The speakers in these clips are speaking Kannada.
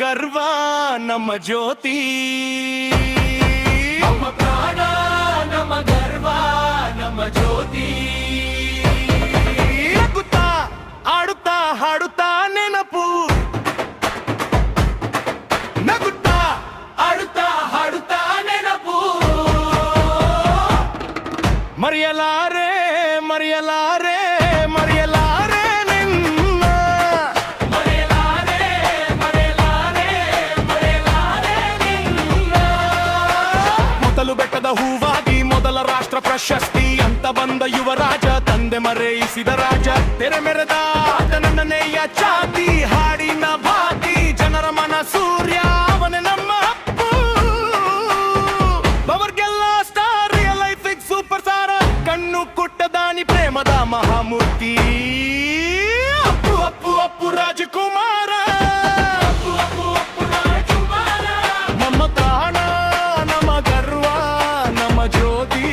ಗರ್ವ ನಮ್ಮ ಜ್ಯೋತಿ. ನಮ್ಮ ಪ್ರಾಣ ನಮ್ಮ ಗರ್ವ ನಮ್ಮ ಜ್ಯೋತಿ. ನಗುತ್ತಾ ಆಡುತ್ತಾ ಹಾಡುತ್ತಾ ನೆನಪು, ನಗುತ್ತಾ ಆಡುತ್ತಾ ಹಾಡುತ್ತಾ ನೆನಪು. ಮರೆಯಲಾರೆ ಮರೆಯಲಾರೆ ಮರೆಯಲಾರೆ ನಿನ್ನ. ಮರೆಯಲಾರೆ ಮರೆಯಲಾರೆ ಮರೆಯಲಾರೆ ನಿನ್ನ. ಮೊದಲು ಬೆಟ್ಟದ ಹೂವಾಗಿ ಮೊದಲ ರಾಷ್ಟ್ರ ಪ್ರಶಸ್ತಿ ಅಂತ ಬಂದ ಯುವರಾಜ, ತಂದೆ ಮರೆಯಿಸಿದ ರಾಜ, ತೆರೆ ಮೆರೆದ ನನ್ನನೆಯ ಚಾತಿ, ಹಾಡಿನ ಭಾತಿ, ಜನರ ಮನ ಸೂರ್ಯ ಅವನೇ ನಮ್ಮ ಅಪ್ಪು. ಬವರ್ಗೆಲ್ಲ star, real life super star, ಕಣ್ಣು ಕೊಟ್ಟ ದಾನಿ ಪ್ರೇಮದ ಮಹಾಮೂರ್ತಿ. ಅಪ್ಪು ಅಪ್ಪು ಅಪ್ಪು ರಾಜಕುಮಾರ, ಅಪ್ಪು ಅಪ್ಪು ಅಪ್ಪು ರಾಜಕುಮಾರ. ನಮ್ಮ ಪ್ರಾಣ ನಮ್ಮ ಗರ್ವ ನಮ್ಮ ಜ್ಯೋತಿ.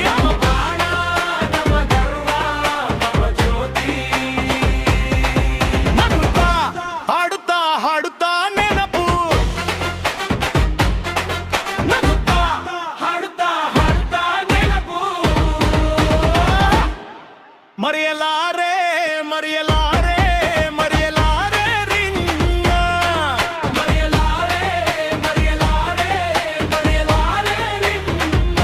ನಮ್ಮ ಪ್ರಾಣ ನಮ್ಮ ಗರ್ವ ನಮ್ಮ ಜ್ಯೋತಿ. ನಗುತ್ತಾ ಹಾಡುತ್ತಾ ಹಾಡುತ್ತಾ ನೆನಪು, ನಗುತ್ತಾ ಹಾಡುತ್ತಾ ಹಾಡುತ್ತಾ ನೆನಪು. ಮರೆಯಲಾರೆ ಮರೆಯಲಾರೆ ಮರೆಯಲಾರೆ ರಿನ್ನ. ಮರೆಯಲಾರೆ ಮರೆಯಲಾರೆ ಮರೆಯಲಾರೆ ನಿನ್ನ.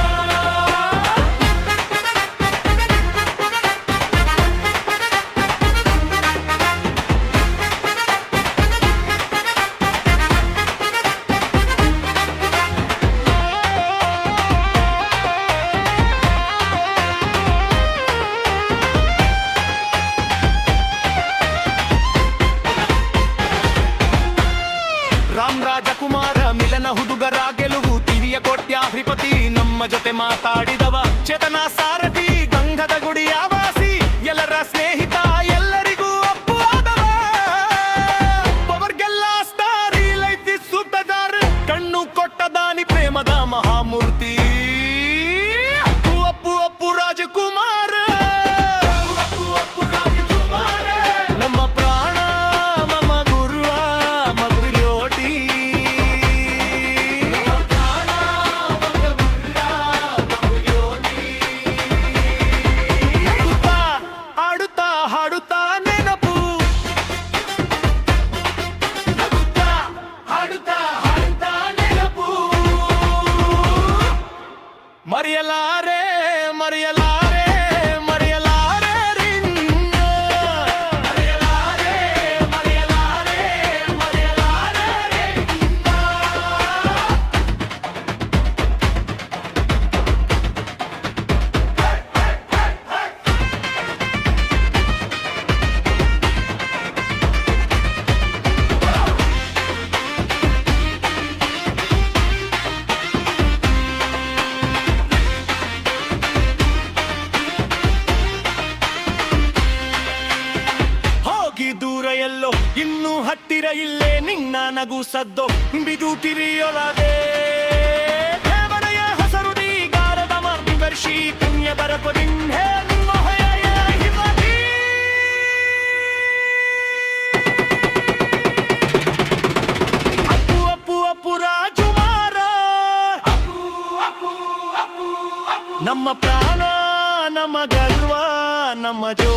ರಾಮ್ ರಾಜಕುಮಾರ ಮಿಲನ ಹುಡುಗರ ಗೆಲುವು, ತಿರಿಯ ಕೋಟ್ಯಾಧಿಪತಿ ನಮ್ಮ ಜೊತೆ ಮಾತಾಡಿದವ, ಚೇತನ ಸಾರಥಿ ಗಂಗದ ಗುಡಿಯ ವಾಸಿ, ಎಲ್ಲರ ಸ್ನೇಹಿತ ಎಲ್ಲರಿಗೂ ಅಪ್ಪು ಆದವ. ಅವರಿಗೆಲ್ಲ ಸ್ಟಾರ್, ಲೈಫ್ ಸೂಪರ್ ಸ್ಟಾರ್, ಕಣ್ಣು ಕೊಟ್ಟ ದಾನಿ ಪ್ರೇಮದ ಮಹಾಮೂರ್ತಿ. ಅಪ್ಪು ಅಪ್ಪು ಅಪ್ಪು ರಾಜಕುಮಾರ, ಅಪ್ಪು ಅಪ್ಪು ರಾಜಕುಮಾರ. ನಮ್ಮ ಪ್ರಾಣ ಮಮ ಗುರುವ ಮಧುರ ಜ್ಯೋತಿ. ನಮ್ಮ ಪ್ರಾಣ ನಮ್ಮ ಗುರ್ರ ನಮ್ಮ ಜ್ಯೋತಿ. ನಗುತ್ತಾ ಆಡುತ್ತಾ ಹಾಡುತ್ತಾ ನೆನಪು, ನಗುತ್ತಾ ಹಾಡುತ್ತಾ ಹಾಡುತ್ತಾ ನೆನಪು. ಮರೆಯಲಾರೆ ಮರೆಯಲಾರೆ ಮರೆಯಲಾರೆ ರಿನ್ನ. ಮರೆಯಲಾರೆ ಮರೆಯಲಾರೆ ಮರೆಯಲಾರೆ ನಿನ್ನ. ಹೋಗಿ ದೂರ ಎಲ್ಲೋ ಇನ್ನೂ ಹತ್ತಿರ ಇಲ್ಲೇ ನಿನ್ನ ನಗು ಸದ್ದೋ ಬಿದು ಕಿರಿಯೊಳಗೆ. ದೇವರೆಯ ಹೆಸರು ದೀಗಾರದ ವರ್ಷಿ ಪುಣ್ಯ ಬರಪದಿಂಹೇ ನಿಮ್ಮ ಹೊಯೆಯ ಹಿಮದಿ. ಅಪ್ಪು ಅಪ್ಪು ಅಪ್ಪು ರಾಜಕುಮಾರ, ಅಪ್ಪು ಅಪ್ಪು ಅಪ್ಪು ಅಪ್ಪು. ನಮ್ಮ ಪ್ರಾಣ ನಮ್ಮ ಗರ್ವ ನಮ್ಮ ಜೋ